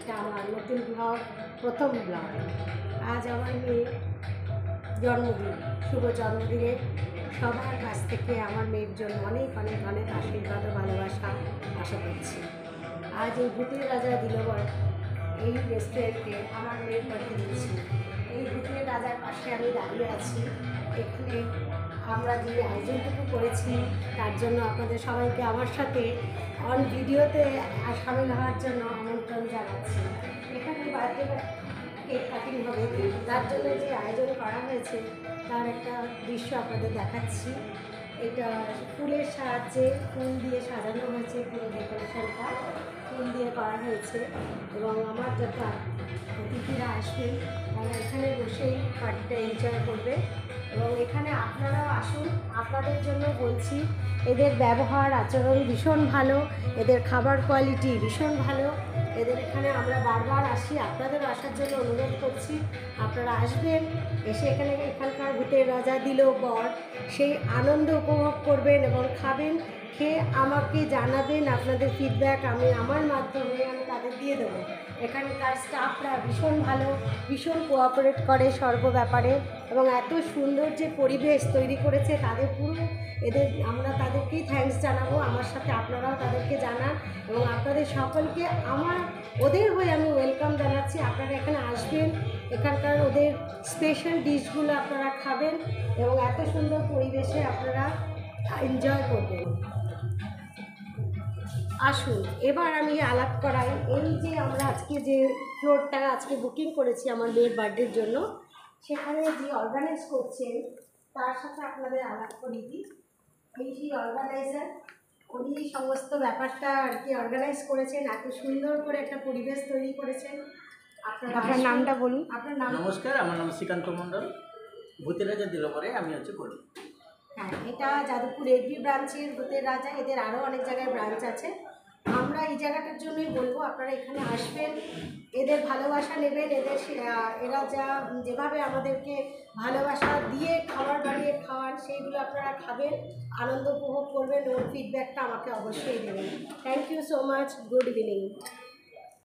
এটা আমার নতুন ব্লগ, প্রথম ব্লগ। আজ আমার মেয়ের জন্মদিন, শুভ জন্মদিনে সবার কাছ থেকে আমার মেয়ের জন্য অনেক অনেক অনেক আশীর্বাদ ও ভালোবাসা আশা করছি। আজ এই ভূতের রাজা দিলবর এই রেস্টুরেন্টে আমার মেয়ের বাড়ি দিচ্ছি। এই ভূতের রাজার পাশে আমি দাঁড়িয়ে আছি। এখানে আমরা যে আয়োজনটুকু করেছি তার জন্য আপনাদের সবাইকে আমার সাথে অন ভিডিওতে সামিল হওয়ার জন্য আমন্ত্রণ জানাচ্ছি। এখানে বার্থডে কেক কাটিং হবে, তার জন্য যে আয়োজন করা হয়েছে তার একটা দৃশ্য আপনাদের দেখাচ্ছি। এটা ফুলের সাহায্যে, ফুল দিয়ে সাজানো হয়েছে, পুরো ডেকোরেশনটা ফুল দিয়ে করা হয়েছে। এবং আমার যত অতিথিরা আসবেন তারা এখানে বসেই পার্টিটা এনজয় করবে। এবং এখানে আপনারাও আসুন, আপনাদের জন্য বলছি, এদের ব্যবহার আচরণ ভীষণ ভালো, এদের খাবার কোয়ালিটি ভীষণ ভালো। এদের এখানে আমরা বারবার আসি, আপনাদেরও আসার জন্য অনুরোধ করছি। আপনারা আসবেন, এসে এখানকার ভূতের রাজা দিলবর সেই আনন্দ উপভোগ করবেন এবং খাবেন। খেয়ে আমাকে জানাবেন আপনাদের ফিডব্যাক, আমি আমার মাধ্যমে আমি তাদের দিয়ে দেবো। এখানকার স্টাফরা ভীষণ ভালো, ভীষণ কোঅপারেট করে সর্ব ব্যাপারে, এবং এত সুন্দর যে পরিবেশ তৈরি করেছে তাদের পুরো আমরা তাদেরকেই থ্যাঙ্কস জানাবো। আমার সাথে আপনারাও তাদেরকে জানান এবং আপনাদের সকলকে ওদের হয়ে আমি ওয়েলকাম জানাচ্ছি। আপনারা এখানে আসবেন, এখানকার ওদের স্পেশাল ডিশগুলো আপনারা খাবেন এবং এত সুন্দর পরিবেশে আপনারা এনজয় করবেন। আসুন এবার আমি আলাপ করাই, এই যে আমরা আজকে যে ফ্লোরটা আজকে বুকিং করেছি আমার মেয়ের বার্থডের জন্য, সেখানে যে অর্গানাইজ করছেন তার সাথে আপনাদের আলাপ করিয়ে দিই। এই যে অর্গানাইজার, উনি সমস্ত ব্যাপারটা আর কি অর্গানাইজ করেছেন, এত সুন্দর করে একটা পরিবেশ তৈরি করেছেন। আপনার নামটা বলুন। আপনার নাম? নমস্কার, আমার নাম শ্রীকান্ত মণ্ডল। ভূতের রাজা দিলবরে আমি করি। হ্যাঁ, এটা যাদবপুর এফবি ব্রাঞ্চের ভূতের রাজা। এদের আরও অনেক জায়গায় ব্রাঞ্চ আছে। আমরা এই জায়গাটার জন্যই বলবো আপনারা এখানে আসবেন, এদের ভালোবাসা নেবেন। এরা যেভাবে আমাদেরকে ভালোবাসা দিয়ে খাবার বানিয়ে খাওয়ান, সেইগুলো আপনারা খাবেন, আনন্দ উপভোগ করবেন এবং ফিডব্যাকটা আমাকে অবশ্যই দেবেন। Thank you so much, good evening.